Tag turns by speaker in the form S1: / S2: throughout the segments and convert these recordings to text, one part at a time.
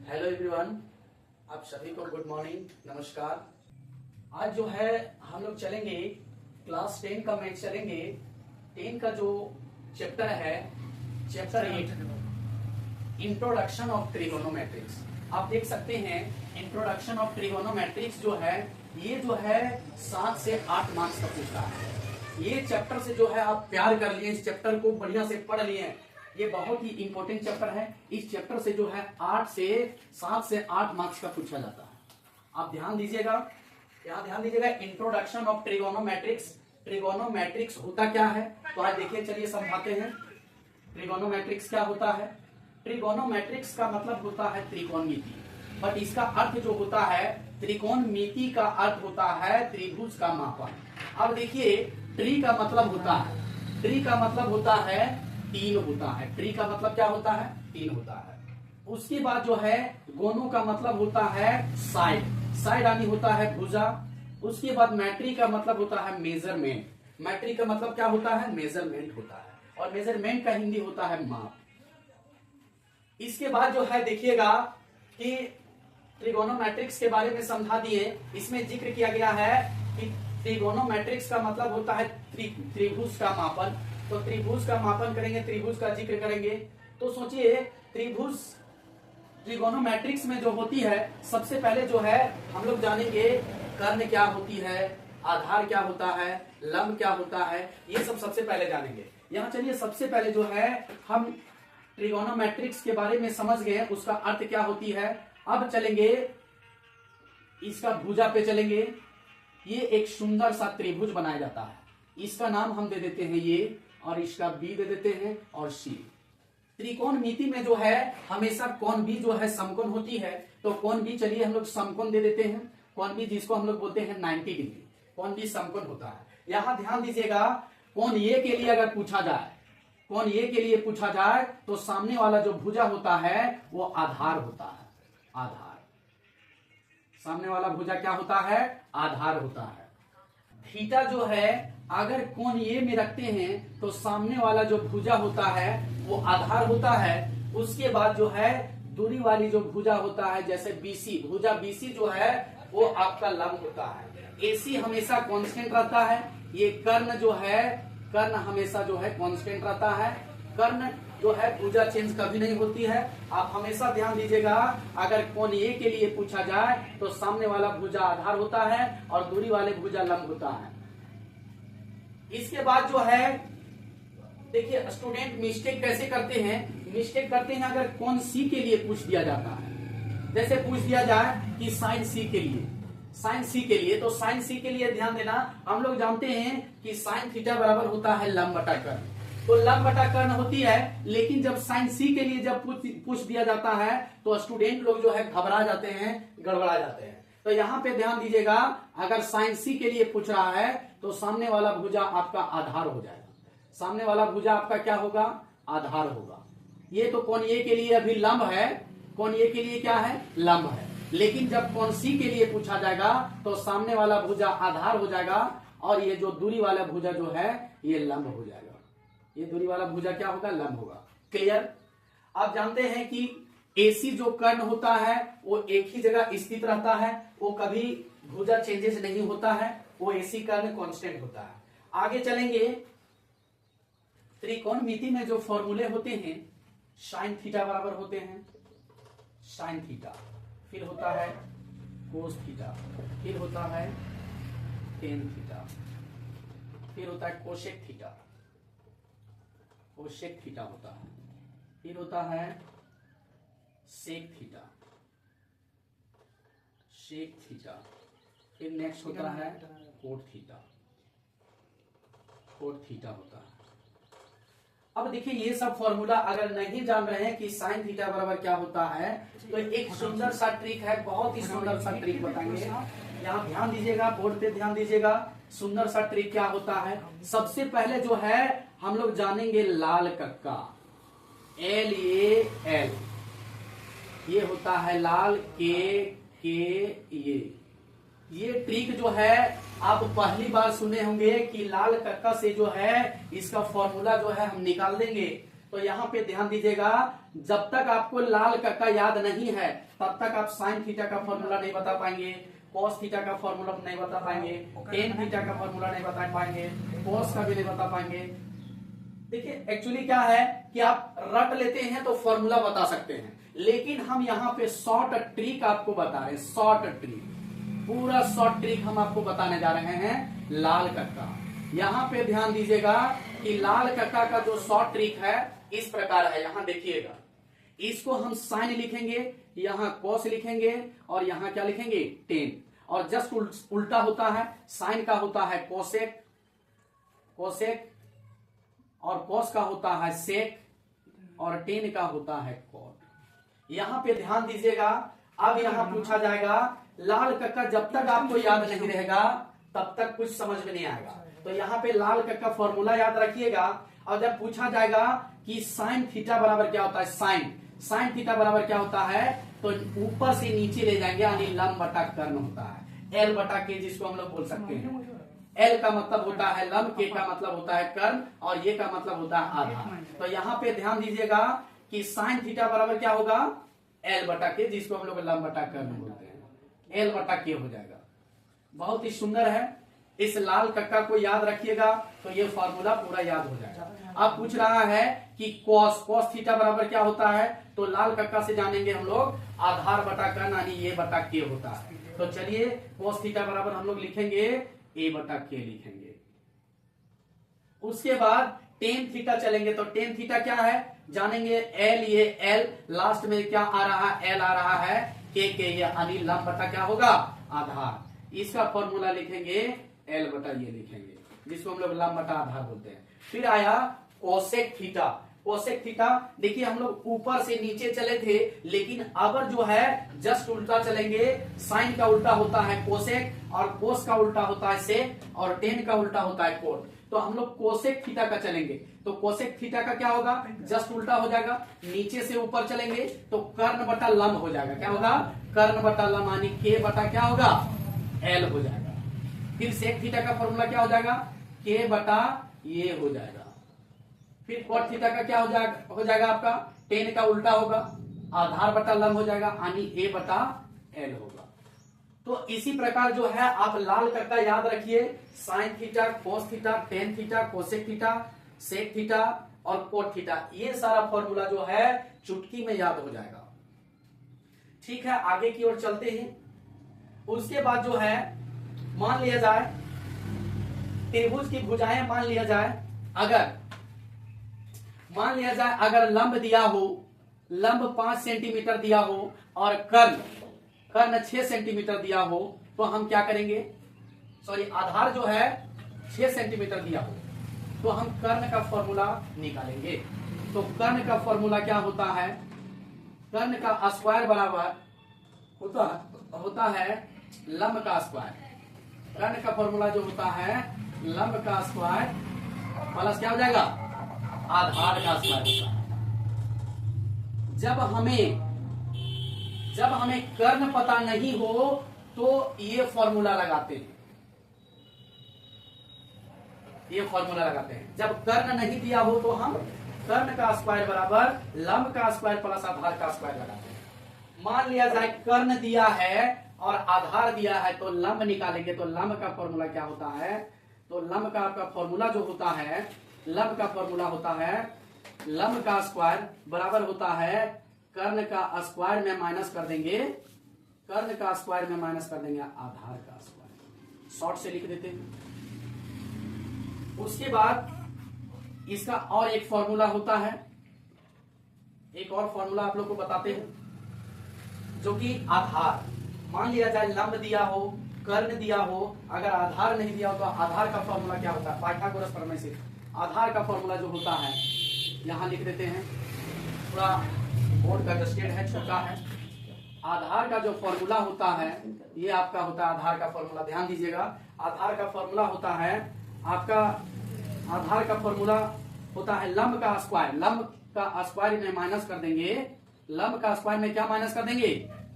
S1: Hello everyone, आप सभी को गुड मॉर्निंग, नमस्कार। आज जो है हम लोग चलेंगे क्लास 10 का मैथ चलेंगे। 10 का जो चैप्टर है, चैप्टर 8 इंट्रोडक्शन ऑफ ट्रिगोनोमेट्रिक्स। आप देख सकते हैं इंट्रोडक्शन ऑफ ट्रिगोनोमेट्रिक्स जो है ये जो है 7 से 8 मार्क्स का पूछता है। ये चैप्टर से जो है आप प्यार कर लिए, इस चैप्टर को बढ़िया से पढ़ लिए। ये बहुत ही इंपॉर्टेंट चैप्टर है। इस चैप्टर से जो है 7 से 8 मार्क्स का पूछा जाता है। आप ध्यान दीजिएगा, यहाँ ध्यान दीजिएगा। Introduction of ट्रिगोनोमेट्रिक्स। ट्रिगोनोमेट्रिक्स होता क्या है तो आज देखिए, चलिए समझाते हैं। ट्रिगोनोमेट्रिक्स क्या होता है? ट्रिगोनोमेट्रिक्स का मतलब होता है त्रिकोणमिति, बट इसका अर्थ जो होता है, त्रिकोणमिति का अर्थ होता है त्रिभुज का मापन। अब देखिए, ट्री का मतलब होता है, ट्री का मतलब होता है 3 होता है। ट्री का मतलब क्या होता है? 3 होता है। उसके बाद जो है गोनो का मतलब होता है साइड, साइड यानी होता है भुजा। उसके बाद मैट्री का मतलब होता है मेजरमेंट, मैट्री का मतलब क्या होता है? मेजरमेंट होता है, और मेजरमेंट का हिंदी होता है माप। इसके बाद जो है देखिएगा कि ट्रिगोनोमेट्रिक्स के बारे में समझा दिए। इसमें जिक्र किया गया है कि ट्रिगोनोमेट्रिक्स का मतलब होता है त्रिभुज का मापन। तो त्रिभुज का मापन करेंगे, त्रिभुज का जिक्र करेंगे। तो सोचिए, त्रिभुज ट्रिगोनोमेट्रिक्स में जो होती है, सबसे पहले जो है हम लोग जानेंगे कर्ण क्या होती है, आधार क्या होता है, लंब क्या होता है, ये सब सबसे पहले जानेंगे। यहाँ चलिए, सबसे पहले जो है हम ट्रिगोनोमेट्रिक्स के बारे में समझ गए, उसका अर्थ क्या होती है। अब चलेंगे इसका भुजा पे चलेंगे। ये एक सुंदर सा त्रिभुज बनाया जाता है, इसका नाम हम दे देते हैं ये, और इसका बी दे देते हैं, और सी। त्रिकोणमिति में जो है हमेशा कोण भी जो है समकोण होती है। तो कोण भी चलिए हम लोग समकोण दे देते हैं। कोण भी जिसको हम लोग बोलते हैं 90 डिग्री, कोण भी समकोण होता है। यहां ध्यान दीजिएगा, कोण ए के लिए अगर पूछा जाए, कोण ए के लिए पूछा जाए तो सामने वाला जो भुजा होता है वो आधार होता है। आधार, सामने वाला भुजा क्या होता है? आधार होता है। थीटा जो है अगर कोण ए में रखते हैं तो सामने वाला जो भुजा होता है वो आधार होता है। उसके बाद जो है दूरी वाली जो भुजा होता है, जैसे बीसी, भुजा बीसी जो है वो आपका लंब होता है। एसी हमेशा कांस्टेंट रहता है। ये कर्ण जो है, कर्ण हमेशा जो है कांस्टेंट रहता है। कर्ण जो है भुजा चेंज कभी नहीं होती है। आप हमेशा ध्यान दीजिएगा, अगर कोण ए के लिए पूछा जाए तो सामने वाला भुजा आधार होता है और दूरी वाले भुजा लंब होता है। इसके बाद जो है देखिए, स्टूडेंट मिस्टेक कैसे करते हैं? मिस्टेक करते हैं अगर कोण सी के लिए पूछ दिया जाता है। जैसे पूछ दिया जाए कि साइन सी के लिए, साइन सी के लिए, तो साइन सी के लिए ध्यान देना, हम लोग जानते हैं कि साइन थीटा बराबर होता है लंब बटा कर्ण। तो लंब बटा कर्ण होती है, लेकिन जब साइन सी के लिए जब पूछ दिया जाता है तो स्टूडेंट लोग जो है घबरा जाते हैं, गड़बड़ा जाते हैं। तो यहाँ पे ध्यान दीजिएगा, अगर साइन सी के लिए पूछ रहा है तो सामने वाला भुजा आपका आधार हो जाएगा। सामने वाला भुजा आपका क्या होगा? आधार होगा। ये तो कोण ए के लिए अभी लंब है, कोण ए के लिए क्या है? लंब है। लेकिन जब कोण सी के लिए पूछा जाएगा तो सामने वाला भुजा आधार हो जाएगा, और ये जो दूरी वाला भुजा जो है ये लंब हो जाएगा। ये दूरी वाला भुजा क्या होगा? लंब होगा। क्लियर? आप जानते हैं कि एसी जो कर्ण होता है वो एक ही जगह स्थित रहता है, वो कभी भुजा चेंजेस नहीं होता है, वो एसी कर्ण कांस्टेंट होता है। आगे चलेंगे, त्रिकोणमिति में जो फॉर्मूले होते हैं, साइन थीटा बराबर होते हैं साइन थीटा, फिर होता है कोस थीटा, फिर होता है टेन थीटा, फिर होता है कोसेक थीटा, कोसेक थीटा होता है, फिर होता है सेक थीटा, सेक थीटा, फिर नेक्स्ट होता है कोट थीटा, कोट थीटा होता है। अब देखिए, ये सब फॉर्मूला अगर नहीं जान रहे हैं कि साइन थीटा बराबर क्या होता है, तो एक सुंदर सा ट्रिक है, बहुत ही सुंदर सा ट्रिक बताएंगे। यहाँ ध्यान दीजिएगा, बोर्ड पे ध्यान दीजिएगा। सुंदर सा ट्रिक क्या होता है? सबसे पहले जो है हम लोग जानेंगे लाल कक्का, एल ए एल, ये होता है लाल, के ये ट्रिक जो है आप पहली बार सुने होंगे कि लाल कक्का से जो है इसका फॉर्मूला जो है हम निकाल देंगे। तो यहाँ पे ध्यान दीजिएगा, जब तक आपको लाल कक्का याद नहीं है तब तक आप साइन थीटा का फॉर्मूला नहीं बता पाएंगे, कॉस थीटा का फॉर्मूला नहीं बता पाएंगे, टेन थीटा का फॉर्मूला नहीं बता पाएंगे, कॉस का भी नहीं बता पाएंगे। देखिए एक्चुअली क्या है कि आप रट लेते हैं तो फॉर्मूला बता सकते हैं, लेकिन हम यहाँ पे शॉर्ट ट्रिक आपको बता रहे हैं, शॉर्ट ट्रिक, पूरा शॉर्ट ट्रिक हम आपको बताने जा रहे हैं लाल कक्का। यहाँ पे ध्यान दीजिएगा कि लाल कक्का का जो शॉर्ट ट्रिक है इस प्रकार है, यहाँ देखिएगा, इसको हम साइन लिखेंगे, यहाँ कॉस लिखेंगे और यहाँ क्या लिखेंगे टेन, और जस्ट उल्टा होता है, साइन का होता है कोसेक, कोसेक और कॉस का होता है सेक और टेन का होता है कॉट। यहाँ पे ध्यान दीजिएगा, अब यहाँ पूछा जाएगा लाल कक्का, जब तक आपको याद नहीं रहेगा तब तक कुछ समझ में नहीं आएगा। तो यहाँ पे लाल कक्का फॉर्मूला याद रखिएगा, और जब पूछा जाएगा कि साइन थीटा बराबर क्या होता है, साइन थीटा बराबर क्या होता है, तो ऊपर से नीचे ले जाएंगे, यानी लंब बटा कर्ण होता है, एल बटा के जिसको हम लोग बोल सकते हैं। एल का मतलब होता है लंब, के का मतलब होता है कर्ण और ये का मतलब होता है आधार। तो यहाँ पे ध्यान दीजिएगा कि साइन थीटा बराबर क्या होगा, एल बटा के, जिसको हम लोग लंब बटा कर्ण बोलते हैं, एल बटा के हो जाएगा। बहुत ही सुंदर है, इस लाल कक्का को याद रखिएगा तो ये फॉर्मूला पूरा याद हो जाएगा। अब पूछ रहा है कि कॉस थीटा बराबर क्या होता है, तो लाल कक्का से जानेंगे हम लोग आधार बटा कर्ण, यानी ये बटा के होता है। तो चलिए कॉस थीटा बराबर हम लोग लिखेंगे ए बटा के लिखेंगे। उसके बाद टेन थीटा चलेंगे, तो टेन थीटा क्या है जानेंगे, एल, ये एल लास्ट में क्या आ रहा है, एल आ रहा है, के ये यानी लंब बटा क्या होगा आधार, इसका फॉर्मूला लिखेंगे एल बटा ये लिखेंगे, जिसको हम लोग लंब बटा आधार बोलते हैं। फिर आया कोसेक थीटा, कोसेक थीटा देखिए हम लोग ऊपर से नीचे चले थे, लेकिन अब जो है जस्ट उल्टा चलेंगे, साइन का उल्टा होता है कोसेक और कोस का उल्टा होता है सेक और टेन का उल्टा होता है कोट। तो हम लोग कोसेक थीटा का चलेंगे, तो कोसेक थीटा का क्या होगा, जस्ट उल्टा हो जाएगा, नीचे से ऊपर चलेंगे तो कर्ण बटा लंब हो जाएगा, क्या होगा कर्ण बटा लंब, यानी के बटा क्या होगा एल हो जाएगा। फिर सेक थीटा का फॉर्मूला क्या हो जाएगा, के बटा ये हो जाएगा। फिर कॉट थीटा का क्या हो जाएगा आपका, टेन का उल्टा होगा, आधार बटा लंब हो जाएगा, यानी ए बटा एल होगा। तो इसी प्रकार जो है आप लाल कक्का याद रखिए, sine theta, cos theta, tan theta, cosec theta, sec theta और कोट थीटा, ये सारा फॉर्मूला जो है चुटकी में याद हो जाएगा। ठीक है, आगे की ओर चलते हैं। उसके बाद जो है मान लिया जाए त्रिभुज की भुजाएं, मान लिया जाए अगर लंब दिया हो, लंब 5 सेंटीमीटर दिया हो और कर्ण 6 सेंटीमीटर दिया हो, तो हम क्या करेंगे, सॉरी आधार जो है 6 सेंटीमीटर दिया हो, तो हम कर्ण का फॉर्मूला निकालेंगे। तो कर्ण का फॉर्मूला क्या होता है, कर्ण का स्क्वायर बराबर होता है लंब का स्क्वायर। कर्ण का फॉर्मूला जो होता है लंब का स्क्वायर प्लस क्या हो जाएगा आधार का स्क्वायर होता है। जब हमें कर्ण पता नहीं हो तो ये फॉर्मूला लगाते हैं, जब कर्ण नहीं दिया हो तो हम कर्ण का स्क्वायर बराबर लंब का स्क्वायर प्लस आधार का स्क्वायर लगाते हैं। मान लिया जाए कर्ण दिया है और आधार दिया है, तो लंब निकालेंगे, तो लंब का फॉर्मूला क्या होता है, तो लंब का आपका फॉर्मूला जो होता है, लंब का फॉर्मूला होता है लंब का स्क्वायर बराबर होता है कर्ण का स्क्वायर में माइनस कर देंगे, कर्ण का स्क्वायर में माइनस कर देंगे आधार का स्क्वायर, शॉर्ट से लिख देते हैं। उसके बाद इसका और एक फॉर्मूला होता है, एक और फॉर्मूला आप लोग को बताते हैं, जो कि आधार, मान लिया जाए लंब दिया हो, कर्ण दिया हो, अगर आधार नहीं दिया हो तो आधार का फॉर्मूला क्या होता है, पाइथागोरस प्रमेय से आधार का फॉर्मूला जो होता है, यहां लिख देते हैं, थोड़ा बोर्ड का डस्टेड है, छोटा है। आधार का जो फॉर्मूला होता है ये आपका होता है आधार का फॉर्मूला, ध्यान दीजिएगा, आधार का फॉर्मूला होता है आपका, आधार का फॉर्मूला होता है लंब का स्क्वायर, लंब का स्क्वायर में माइनस कर देंगे, लंब का स्क्वायर में क्या माइनस कर देंगे,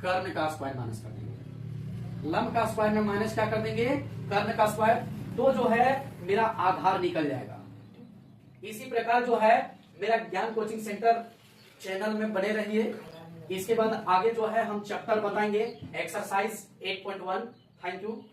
S1: कर्ण का स्क्वायर माइनस कर देंगे, लंब का स्क्वायर में माइनस क्या कर देंगे, कर्ण का स्क्वायर, तो जो है मेरा आधार निकल जाएगा। इसी प्रकार जो है मेरा ज्ञान कोचिंग सेंटर चैनल में बने रहिए। इसके बाद आगे जो है हम चैप्टर बताएंगे एक्सरसाइज 8.1। Thank you.